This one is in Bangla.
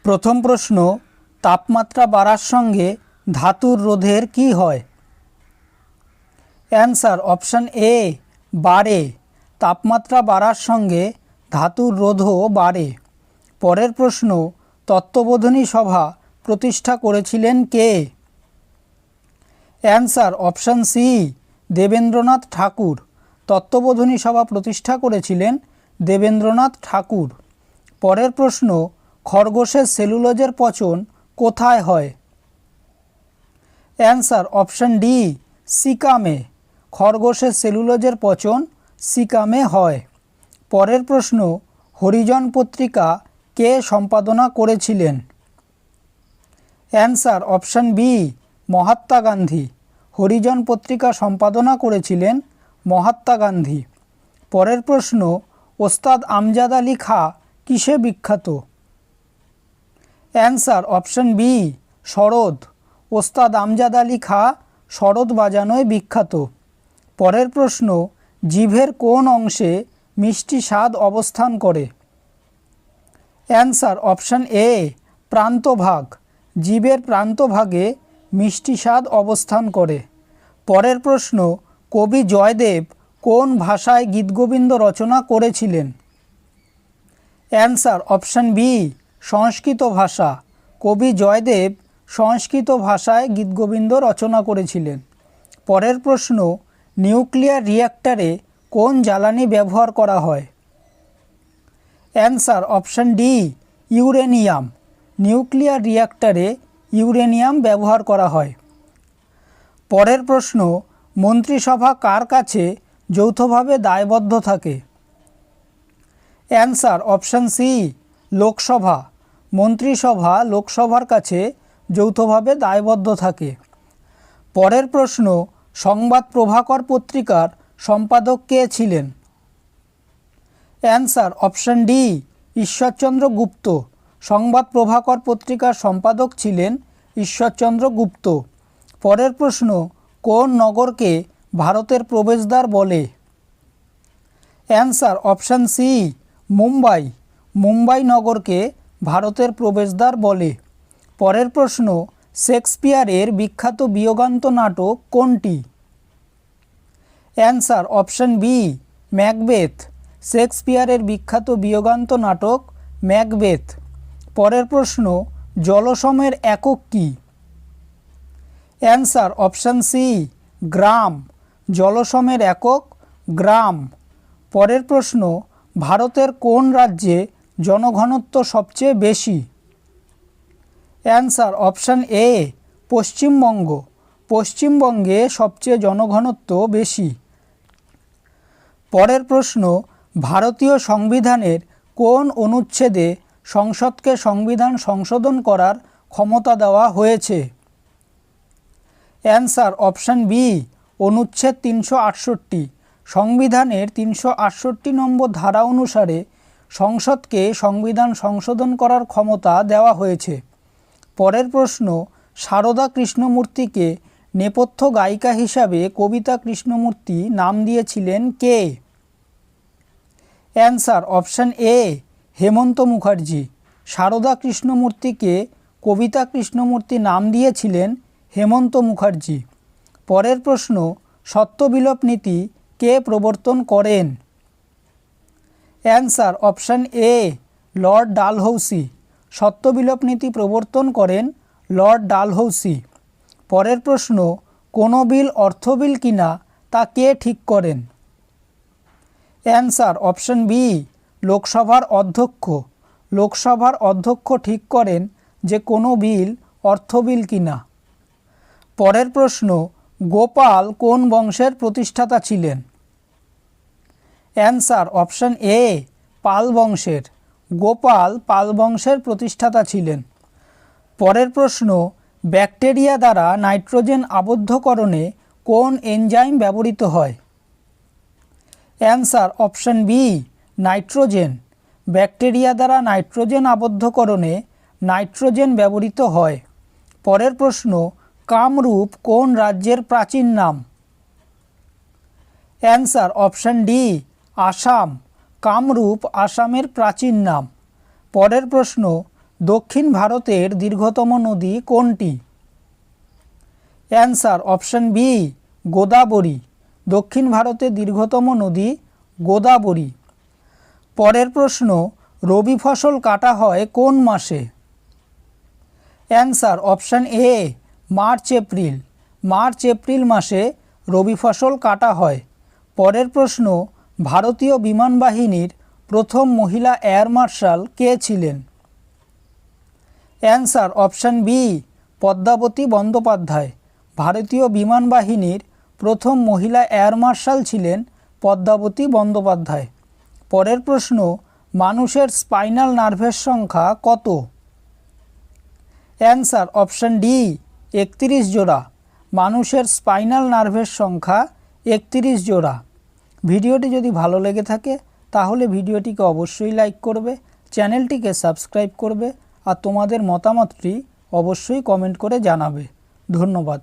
প্রথম প্রশ্ন, তাপমাত্রা বাড়ার সঙ্গে ধাতুর রোধের কি হয়? অ্যান্সার অপশান এ, বাড়ে। তাপমাত্রা বাড়ার সঙ্গে ধাতুর রোধও বাড়ে। পরের প্রশ্ন, তত্ত্ববোধিনী সভা প্রতিষ্ঠা করেছিলেন কে? অ্যান্সার অপশান সি, দেবেন্দ্রনাথ ঠাকুর। তত্ত্ববোধিনী সভা প্রতিষ্ঠা করেছিলেন দেবেন্দ্রনাথ ঠাকুর। পরের প্রশ্ন, খরগোশের সেলুলোজের পচন কোথায় হয়? অ্যান্সার অপশান ডি, সিকামে। খরগোশের সেলুলোজের পচন সিকামে হয়। পরের প্রশ্ন, হরিজন পত্রিকা কে সম্পাদনা করেছিলেন? Answer option B, Mahatma Gandhi. Harijan পত্রিকা সম্পাদনা করেছিলেন মহাত্মা গান্ধী। পরের প্রশ্ন, ওস্তাদ আমজাদ আলী খাঁ কিসে বিখ্যাত? Answer option B, sarod. Ustad Amjad Ali Khan sarod বাজানোয় বিখ্যাত। পরের প্রশ্ন, জিভের কোন অংশে মিষ্টি স্বাদ অবস্থান করে? অ্যান্সার অপশান এ, প্রান্তভাগ। জিভের প্রান্তভাগে মিষ্টি স্বাদ অবস্থান করে। পরের প্রশ্ন, কবি জয়দেব কোন ভাষায় গীতগোবিন্দ রচনা করেছিলেন? অ্যান্সার অপশান বি, সংস্কৃত ভাষা। কবি জয়দেব সংস্কৃত ভাষায় গীতগোবিন্দ রচনা করেছিলেন। পরের প্রশ্ন, নিউক্লিয়ার রিঅ্যাক্টরে কোন জ্বালানি ব্যবহার করা হয়? Answer option D, uranium. Nuclear রিঅ্যাক্টরে ইউরেনিয়াম ব্যবহার করা হয়। পরের প্রশ্ন, মন্ত্রিসভা কার কাছে যৌথভাবে দায়বদ্ধ থাকে? Answer option C, Lok Sabha. মন্ত্রিসভা লোকসভার কাছে যৌথভাবে দায়বদ্ধ থাকে। পরের প্রশ্ন, সংবাদ প্রভাকর পত্রিকার সম্পাদক কে ছিলেন? অ্যান্সার অপশান ডি, ঈশ্বরচন্দ্র গুপ্ত। সংবাদ প্রভাকর পত্রিকার সম্পাদক ছিলেন ঈশ্বরচন্দ্র গুপ্ত। পরের প্রশ্ন, কোন নগরকে ভারতের প্রবেশদ্বার বলে? Answer option C, Mumbai. Mumbai নগরকে ভারতের প্রবেশদ্বার বলে। পরের প্রশ্ন, শেক্সপিয়ারের বিখ্যাত বিয়োগান্ত নাটক কোনটি? Answer option B, Macbeth. শেক্সপিয়ারের বিখ্যাত বিয়োগান্ত নাটক ম্যাকবেথ। পরের প্রশ্ন, জলসমের একক কী? Answer option C, gram. জলসমের একক গ্রাম। পরের প্রশ্ন, ভারতের কোন রাজ্যে জনঘনত্ব সবচেয়ে বেশি? অ্যান্সার অপশান এ, পশ্চিমবঙ্গ। পশ্চিমবঙ্গে সবচেয়ে জনঘনত্ব বেশি। পরের প্রশ্ন, ভারতীয় সংবিধানের কোন অনুচ্ছেদে সংসদকে সংবিধান সংশোধন করার ক্ষমতা দেওয়া হয়েছে? অ্যান্সার অপশান বি, অনুচ্ছেদ 368। সংবিধানের 368 নম্বর ধারা অনুসারে সংসদকে সংবিধান সংশোধন করার ক্ষমতা দেওয়া হয়েছে। পরের প্রশ্ন, সারদা কৃষ্ণমূর্তিকে নেপথ্য গায়িকা হিসাবে কবিতা কৃষ্ণমূর্তি নাম দিয়েছিলেন কে? অ্যান্সার অপশান এ, হেমন্ত মুখার্জি। সারদা কৃষ্ণমূর্তিকে কবিতা কৃষ্ণমূর্তি নাম দিয়েছিলেন হেমন্ত মুখার্জি। পরের প্রশ্ন, সত্যবিলোপ নীতি কে প্রবর্তন করেন? Answer option A, lord Dalhousie. সত্যবিলোপ নীতি প্রবর্তন করেন লর্ড ডালহৌসি। পরের প্রশ্ন, কোনো বিল অর্থ বিল কিনা তা কে ঠিক করেন? অ্যান্সার অপশান বি, লোকসভার অধ্যক্ষ। লোকসভার অধ্যক্ষ ঠিক করেন যে কোনো বিল অর্থ বিল কিনা। পরের প্রশ্ন, গোপাল কোন বংশের প্রতিষ্ঠাতা ছিলেন? অ্যান্সার অপশান এ, পাল বংশের। গোপাল পাল বংশের প্রতিষ্ঠাতা ছিলেন। পরের প্রশ্ন, ব্যাকটেরিয়া দ্বারা নাইট্রোজেন আবদ্ধকরণে কোন এনজাইম ব্যবহৃত হয়? Answer option B, nitrogen. Bacteria দ্বারা নাইট্রোজেন আবদ্ধকরণে নাইট্রোজেন ব্যবহৃত হয়। পরের প্রশ্ন, কামরূপ কোন রাজ্যের প্রাচীন নাম? Answer option D, Assam. Kamrup আসামের প্রাচীন নাম। পরের প্রশ্ন, দক্ষিণ ভারতের দীর্ঘতম নদী কোনটি? Answer option B Godavari. দক্ষিণ ভারতের দীর্ঘতম নদী গোদাবরী। পরের প্রশ্ন, রবি ফসল কাটা হয় কোন মাসে? Answer option A March April. March April মাসে রবি ফসল কাটা হয়। পরের প্রশ্ন, ভারতীয় বিমান বাহিনীর প্রথম মহিলা এয়ার মার্শাল কে ছিলেন? Answer option B Padmavathy Bandyopadhyay. ভারতীয় বিমান বাহিনীর প্রথম মহিলা এয়ার মার্শাল ছিলেন পদ্মাবতী বন্দ্যোপাধ্যায়। পরের প্রশ্ন, মানুষের স্পাইনাল নার্ভের সংখ্যা কত? অ্যান্সার অপশন ডি 31 জোড়া। মানুষের স্পাইনাল নার্ভের সংখ্যা 31 জোড়া। ভিডিওটি যদি ভালো লেগে থাকে তাহলে ভিডিওটিকে অবশ্যই লাইক করবে, চ্যানেলটিকে সাবস্ক্রাইব করবে আর তোমাদের মতামতটি অবশ্যই কমেন্ট করে জানাবে। ধন্যবাদ।